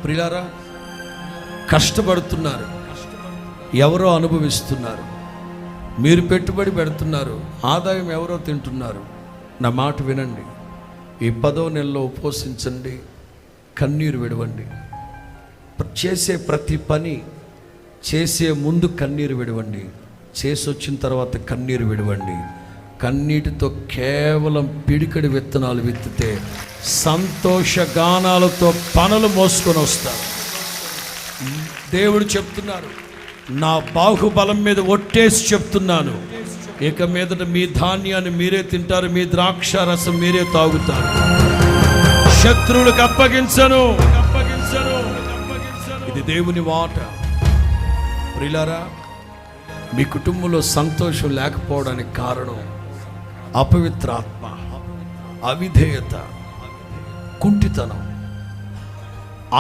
ప్రియులారా, కష్టపడుతున్నారు, ఎవరో అనుభవిస్తున్నారు, మీరు పెట్టుబడి పెడుతున్నారు, ఆదాయం ఎవరో తింటున్నారు. నా మాట వినండి, ఈ 10వ నెలలో ఉపవసించండి, కన్నీరు విడవండి. చేసే ప్రతి పని చేసే ముందు కన్నీరు విడవండి, చేసి వచ్చిన తర్వాత కన్నీరు విడవండి. కన్నీటితో కేవలం పిడికడి విత్తనాలు విత్తితే సంతోష గానాలతో పనులు మోసుకొని వస్తారు. దేవుడు చెప్తున్నారు, నా బాహుబలం మీద ఒట్టేసి చెప్తున్నాను, ఇక మీదట మీ ధాన్యాన్ని మీరే తింటారు, మీ ద్రాక్ష రసం మీరే తాగుతారు, శత్రువులకు అప్పగించను. ఇది దేవుని మాట. ప్రియులారా, మీ కుటుంబంలో సంతోషం లేకపోవడానికి కారణం అపవిత్రాత్మ, అవిధేయత, కుంటితనం.